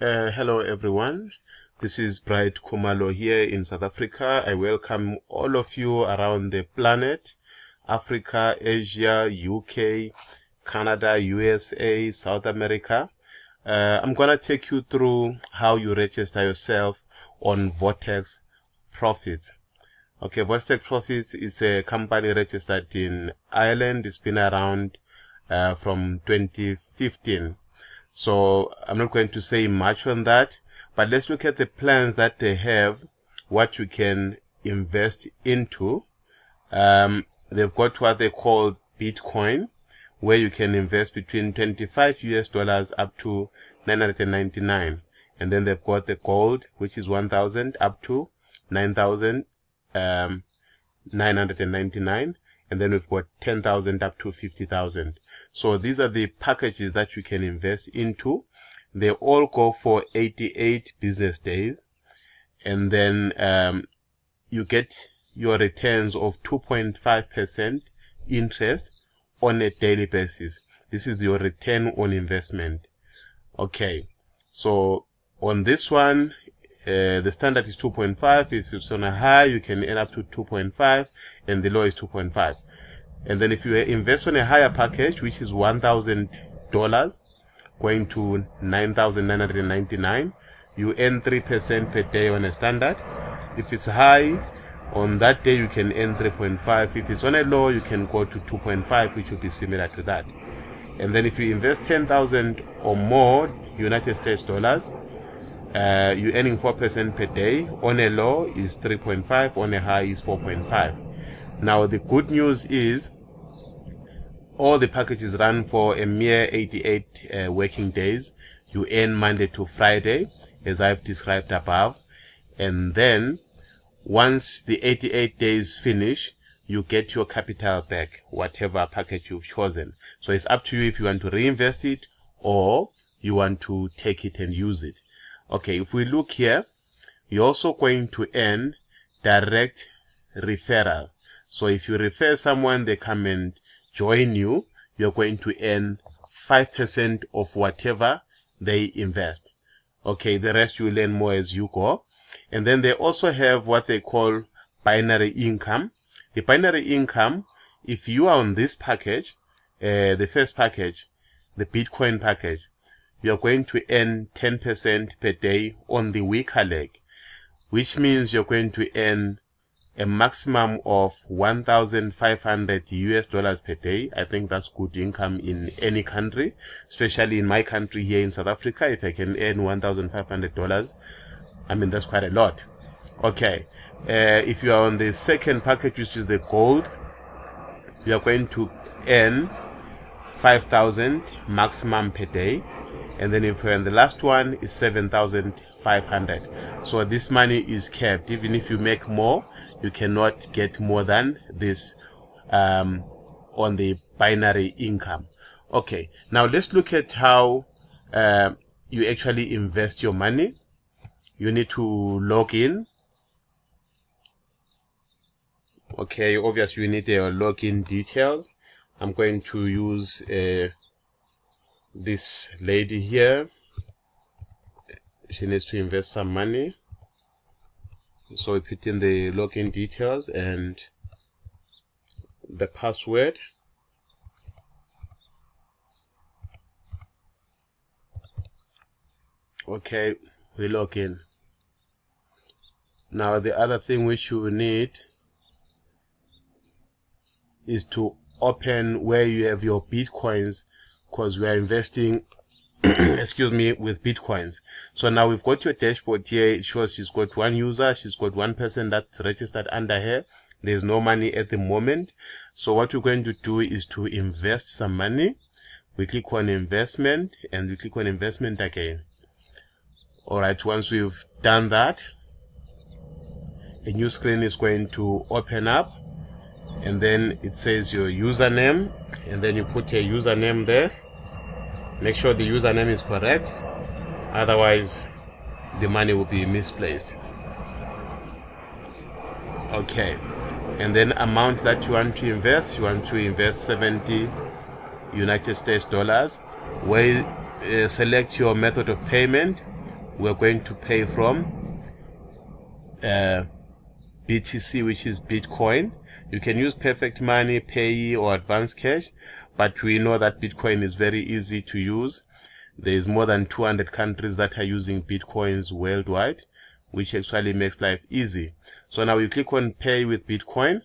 Hello everyone, this is Bright Kumalo here in South Africa. I welcome all of you around the planet, Africa, Asia, UK, Canada, USA, South America. I'm gonna take you through how you register yourself on Vortex Profits. Okay, Vortex Profits is a company registered in Ireland. It's been around from 2015. So I'm not going to say much on that, but let's look at the plans that they have, what you can invest into. They've got what they call Bitcoin, where you can invest between $25 up to 999. And then they've got the gold, which is 1,000 up to 9,999. And then we've got 10,000 up to 50,000. So these are the packages that you can invest into. They all go for 88 business days. And then you get your returns of 2.5% interest on a daily basis. This is your return on investment. Okay, so on this one, the standard is 2.5. If it's on a high, you can earn up to 2.5, and the low is 2.5. And then if you invest on a higher package, which is $1,000, going to 9,999, you earn 3% per day on a standard. If it's high, on that day you can earn 3.5. If it's on a low, you can go to 2.5, which will be similar to that. And then if you invest 10,000 or more United States dollars, you're earning 4% per day. On a low is 3.5, on a high is 4.5. Now the good news is all the packages run for a mere 88 working days. You earn Monday to Friday, as I've described above. And then once the 88 days finish, you get your capital back, whatever package you've chosen. So it's up to you if you want to reinvest it or you want to take it and use it. Okay, if we look here, you're also going to earn direct referral. So if you refer someone, they come and join you, you're going to earn 5% of whatever they invest. Okay, the rest you will earn more as you go. And then they also have what they call binary income. The binary income, if you are on this package, the first package, the Bitcoin package, you're going to earn 10% per day on the weaker leg, which means you're going to earn a maximum of $1,500 per day. I think that's good income in any country, especially in my country here in South Africa. If I can earn $1,500, I mean, that's quite a lot. Okay, if you are on the second package, which is the gold, you are going to earn 5,000 maximum per day. And then if you're in the last one, is 7,500. So this money is kept. Even if you make more, you cannot get more than this on the binary income. Okay, now let's look at how you actually invest your money. You need to log in. Okay, obviously you need your login details. I'm going to use this lady here. She needs to invest some money. So we put in the login details and the password. Okay, we log in. Now the other thing which you need is to open where you have your Bitcoins, because we are investing excuse me, with Bitcoins. So now we've got your dashboard here. It shows she's got one user, she's got one person that's registered under her. There's no money at the moment. So what we're going to do is to invest some money. We click on investment and we click on investment again. Alright, once we've done that, a new screen is going to open up, and then it says your username, and then you put your username there. Make sure the username is correct, otherwise the money will be misplaced. Okay, and then amount that you want to invest, 70 United States dollars. Where select your method of payment, we're going to pay from BTC, which is Bitcoin. You can use Perfect Money, Payee, or Advanced Cash, but we know that Bitcoin is very easy to use. There's more than 200 countries that are using Bitcoins worldwide, which actually makes life easy. So now you click on Pay with Bitcoin.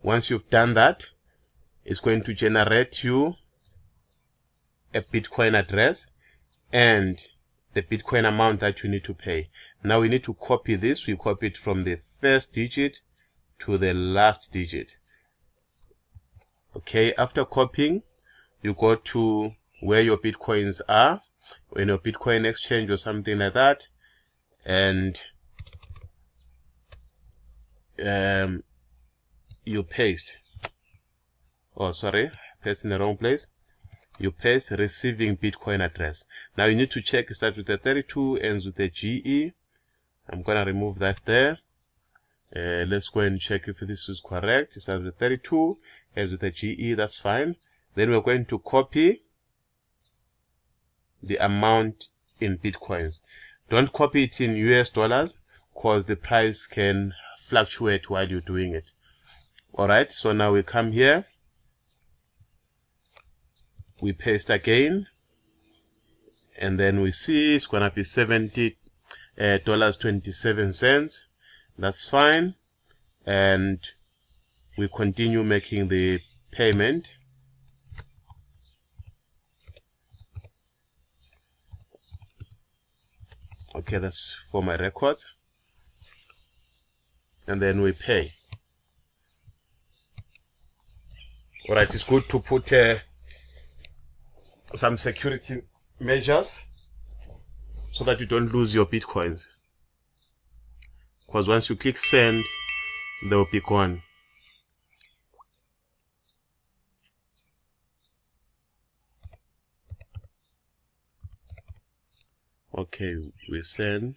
Once you've done that, it's going to generate you a Bitcoin address and the Bitcoin amount that you need to pay. Now we need to copy this. We copy it from the first digit to the last digit. Okay, after copying, you go to where your Bitcoins are, in your Bitcoin exchange or something like that, and you paste. Oh, sorry, paste in the wrong place. You paste receiving Bitcoin address. Now you need to check, it starts with a 32, ends with a GE. I'm gonna remove that there. Let's go and check if this is correct. It starts with 32, ends with a GE, that's fine. Then we're going to copy the amount in Bitcoins. Don't copy it in US dollars, because the price can fluctuate while you're doing it. Alright, so now we come here. We paste again, and then we see it's gonna be $70.27. That's fine, and we continue making the payment. Okay, that's for my records, and then we pay. Alright, it's good to put some security measures so that you don't lose your Bitcoins, because once you click send, they'll be gone. Okay, we send.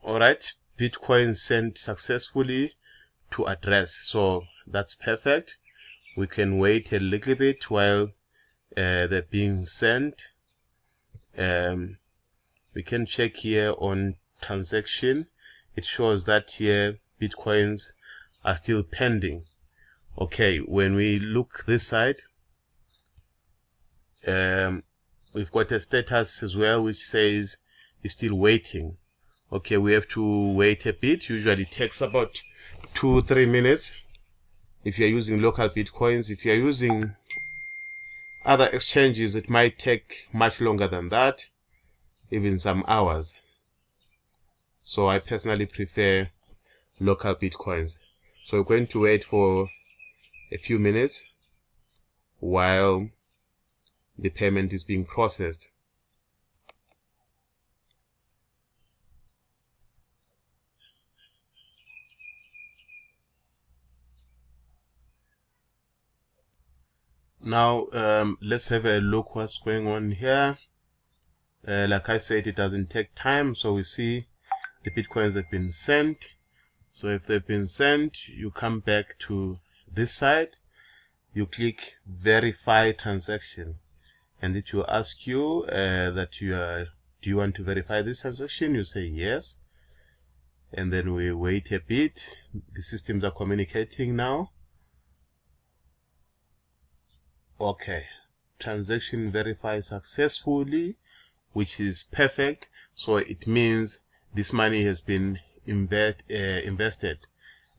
Alright, Bitcoin sent successfully to address, so that's perfect. We can wait a little bit while they're being sent. We can check here on transaction. It shows that here Bitcoins are still pending. Okay, when we look this side, we've got a status as well which says it's still waiting. Okay, we have to wait a bit. Usually it takes about 2-3 minutes if you're using local Bitcoins. If you're using other exchanges, it might take much longer than that, even some hours. So I personally prefer local Bitcoins. So we're going to wait for a few minutes while the payment is being processed. Now let's have a look what's going on here. Like I said, it doesn't take time, so we see the Bitcoins have been sent. So if they've been sent, you come back to this side, you click verify transaction, and it will ask you that do you want to verify this transaction? You say yes, and then we wait a bit. The systems are communicating now. Okay, transaction verified successfully, which is perfect. So it means this money has been invested.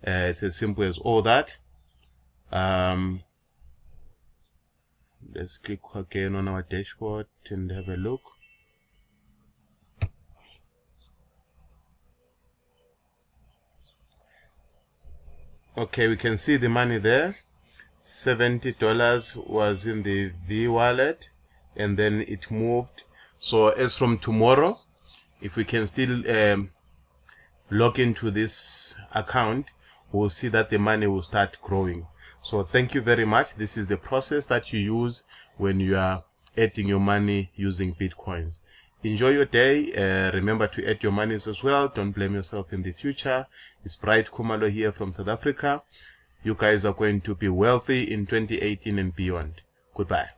It's as simple as all that. Let's click again on our dashboard and have a look. Okay, we can see the money there. $70 was in the V wallet, and then it moved. So as from tomorrow, if we can still log into this account, we'll see that the money will start growing. So thank you very much. This is the process that you use when you are adding your money using Bitcoins. Enjoy your day. Remember to add your monies as well. Don't blame yourself in the future. It's Bright Kumalo here from South Africa. You guys are going to be wealthy in 2018 and beyond. Goodbye.